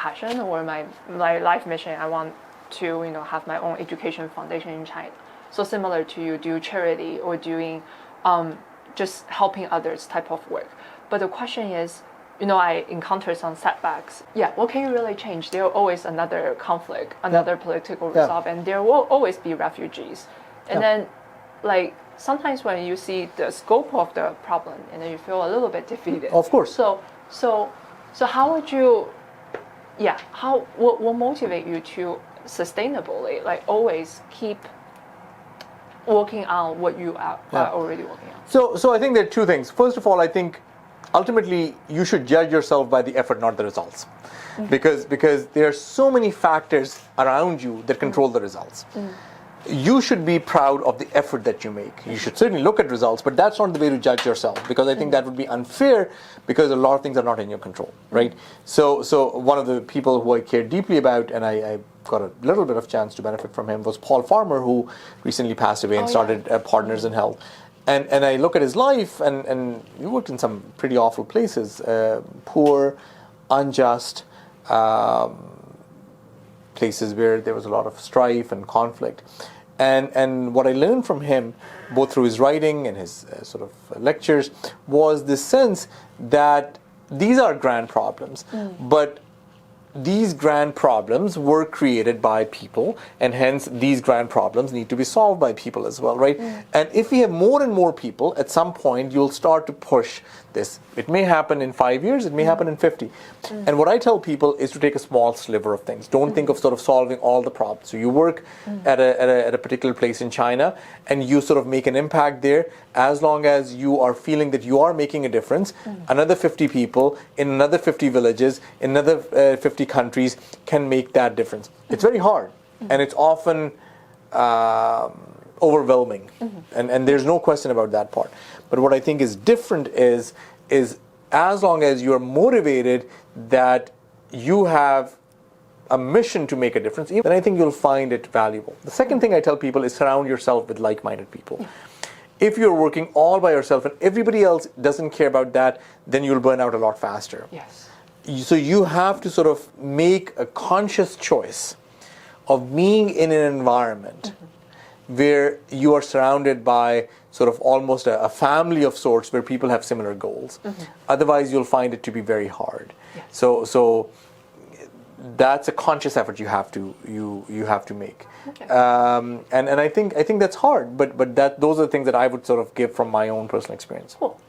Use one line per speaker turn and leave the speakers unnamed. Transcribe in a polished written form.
passion or my life mission. I want to have my own education foundation in China. So similar to you do charity or doing just helping others type of work. But the question is, I encounter some setbacks. Yeah, what can you really change? There will always another conflict, another political resolve, and there will always be refugees. And then, like, sometimes when you see the scope of the problem, and then you feel a little bit defeated.
Of course.
So how would you, what motivate you to sustainably, like, always keep working on what you are already working on?
So I think there are two things. First of all, I think ultimately you should judge yourself by the effort, not the results. Because there are so many factors around you that control the results. You should be proud of the effort that you make. You should certainly look at results, but that's not the way to judge yourself, because I think that would be unfair, because a lot of things are not in your control, right? So one of the people who I care deeply about, and I got a little bit of chance to benefit from him, was Paul Farmer, who recently passed away and started Partners in Health. And I look at his life, and he worked in some pretty awful places, poor, unjust, places where there was a lot of strife and conflict. And what I learned from him, both through his writing and his sort of lectures, was this sense that these are grand problems, but these grand problems were created by people, and hence these grand problems need to be solved by people as well, right? And if we have more and more people, at some point you'll start to push this. It may happen in 5 years, it may happen in 50. And what I tell people is to take a small sliver of things. Don't think of sort of solving all the problems. So you work at a particular place in China, and you sort of make an impact there. As long as you are feeling that you are making a difference, another 50 people in another 50 villages, in another 50 countries can make that difference. It's very hard, and it's often overwhelming, and there's no question about that part. But what I think is different is as long as you're motivated that you have a mission to make a difference, then I think you'll find it valuable. The second thing I tell people is surround yourself with like-minded people. If you're working all by yourself and everybody else doesn't care about that, then you'll burn out a lot faster.
Yes.
So you have to sort of make a conscious choice of being in an environment where you are surrounded by sort of almost a family of sorts, where people have similar goals. Otherwise, you'll find it to be very hard.
Yes.
So that's a conscious effort you have to make.
Okay.
And I think that's hard, but those are the things that I would sort of give from my own personal experience.
Cool.